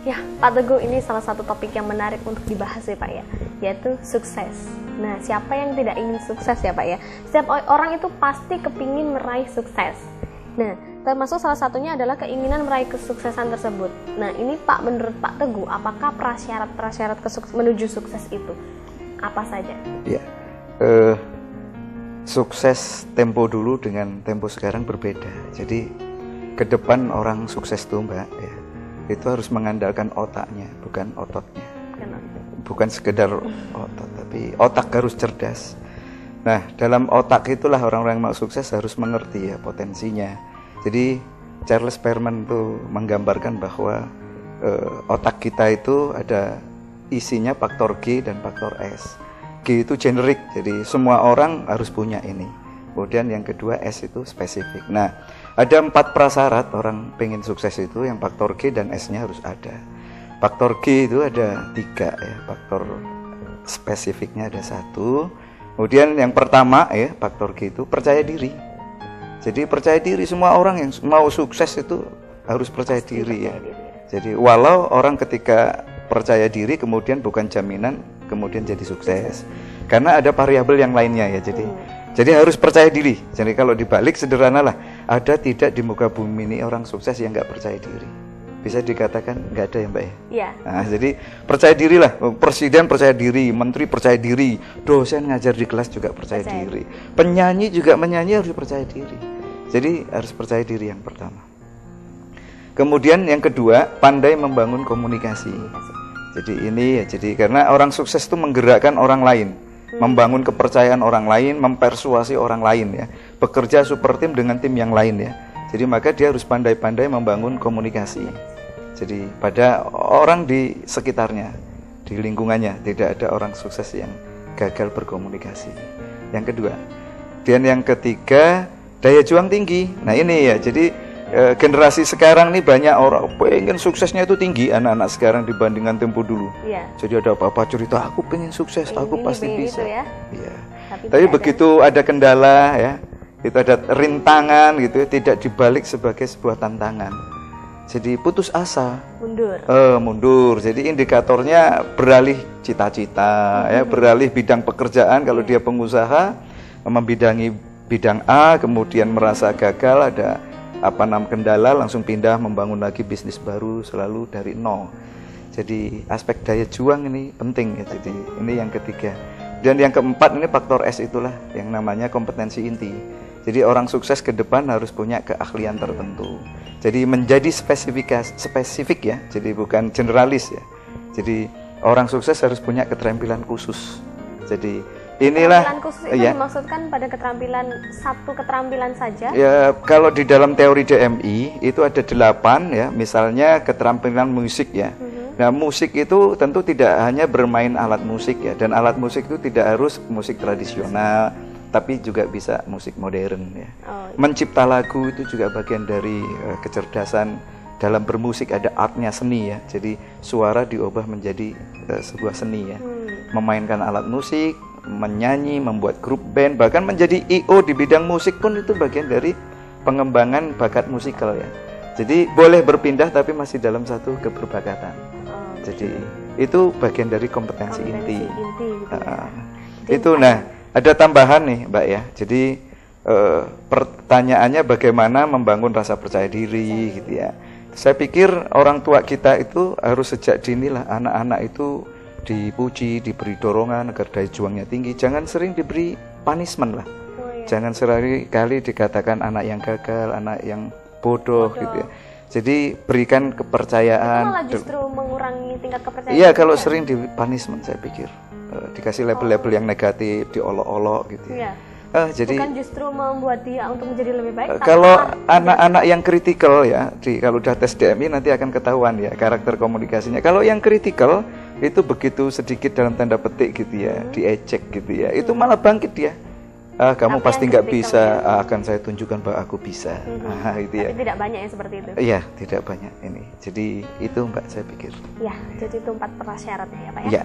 Ya, Pak Teguh, ini salah satu topik yang menarik untuk dibahas ya Pak ya, yaitu sukses. Nah, siapa yang tidak ingin sukses ya Pak ya? Setiap orang itu pasti kepingin meraih sukses. Nah, termasuk salah satunya adalah keinginan meraih kesuksesan tersebut. Nah, ini Pak, menurut Pak Teguh, apakah prasyarat menuju sukses itu? Apa saja? Ya, sukses tempo dulu dengan tempo sekarang berbeda. Jadi, ke depan orang sukses tuh Mbak ya, itu harus mengandalkan otaknya, bukan ototnya. Bukan sekedar otot, tapi otak harus cerdas. Nah, dalam otak itulah orang-orang yang mau sukses harus mengerti ya potensinya. Jadi Charles Perman tuh menggambarkan bahwa otak kita itu ada isinya faktor G dan faktor S. G itu generik, jadi semua orang harus punya ini. Kemudian yang kedua S itu spesifik. Nah, ada 4 prasyarat orang pengen sukses itu, yang faktor G dan S-nya harus ada. Faktor G itu ada 3 ya, faktor spesifiknya ada 1. Kemudian yang pertama ya, faktor G itu percaya diri. Jadi percaya diri, semua orang yang mau sukses itu harus percaya diri ya. Jadi walau orang ketika percaya diri kemudian bukan jaminan kemudian jadi sukses. Karena ada variabel yang lainnya ya. Jadi harus percaya diri. Jadi kalau dibalik sederhana lah, ada tidak di muka bumi ini orang sukses yang nggak percaya diri? Bisa dikatakan nggak ada ya Mbak ya? Iya. Nah, jadi percaya diri lah. Presiden percaya diri, menteri percaya diri, dosen ngajar di kelas juga percaya diri, penyanyi juga menyanyi harus percaya diri. Jadi harus percaya diri yang pertama. Kemudian yang kedua, pandai membangun komunikasi. Jadi ini ya, jadi karena orang sukses itu menggerakkan orang lain, membangun kepercayaan orang lain, mempersuasi orang lain ya, bekerja super tim dengan tim yang lain ya. Jadi maka dia harus pandai-pandai membangun komunikasi. Jadi pada orang di sekitarnya, di lingkungannya, tidak ada orang sukses yang gagal berkomunikasi. Yang kedua. Dan yang ketiga, daya juang tinggi. Nah ini ya, jadi generasi sekarang nih banyak orang pengen suksesnya itu tinggi, anak-anak sekarang dibandingkan tempo dulu. Iya. Jadi ada apa-apa cerita, aku pengen sukses, aku pasti bisa. Ya. Iya. Tapi begitu ada kendala ya, itu ada rintangan gitu, tidak dibalik sebagai sebuah tantangan. Jadi putus asa, mundur. Jadi indikatornya beralih cita-cita, ya, beralih bidang pekerjaan. Kalau dia pengusaha, membidangi bidang A, kemudian merasa gagal, ada kendala, langsung pindah membangun lagi bisnis baru, selalu dari nol. Jadi aspek daya juang ini penting ya. Jadi ini yang ketiga. Dan yang keempat ini faktor S, itulah yang namanya kompetensi inti. Jadi orang sukses ke depan harus punya keahlian tertentu. Jadi menjadi spesifik ya. Jadi bukan generalis ya. Jadi orang sukses harus punya keterampilan khusus. Jadi inilah keterampilan khusus itu ya, dimaksudkan pada keterampilan, satu keterampilan saja? Ya, kalau di dalam teori DMI itu ada 8 ya. Misalnya keterampilan musik ya. Nah, musik itu tentu tidak hanya bermain alat musik ya, dan alat musik itu tidak harus musik tradisional, tapi juga bisa musik modern ya. Mencipta lagu itu juga bagian dari kecerdasan dalam bermusik, ada artnya seni ya. Jadi suara diubah menjadi sebuah seni ya. Memainkan alat musik, menyanyi, membuat grup band, bahkan menjadi I.O. di bidang musik pun itu bagian dari pengembangan bakat musikal ya. Jadi boleh berpindah tapi masih dalam satu keberbakatan. Jadi itu bagian dari kompetensi inti gitu ya. Itu nah, ada tambahan nih Mbak ya. Jadi pertanyaannya bagaimana membangun rasa percaya diri gitu ya. Saya pikir orang tua kita itu harus sejak dini lah, anak-anak itu dipuji, diberi dorongan agar daya juangnya tinggi. Jangan sering diberi punishment lah. Jangan sekali dikatakan anak yang gagal, anak yang bodoh gitu ya. Jadi berikan kepercayaan. Itu malah justru mengurangi tingkat kepercayaan. Iya, kalau sering di punishment saya pikir dikasih label-label yang negatif, diolok-olok gitu ya. Jadi bukan justru membuat dia untuk menjadi lebih baik. Kalau anak-anak yang kritikal ya, kalau udah tes DMI nanti akan ketahuan ya karakter komunikasinya. Kalau yang kritikal itu begitu sedikit dalam tanda petik gitu ya, diejek gitu ya, itu malah bangkit dia. Kamu pasti nggak bisa, akan saya tunjukkan bahwa aku bisa. Gitu ya. Tapi tidak banyak yang seperti itu. Iya, tidak banyak ini. Jadi itu Mbak saya pikir. Ya, jadi itu 4 prasyaratnya ya Pak ya. Iya.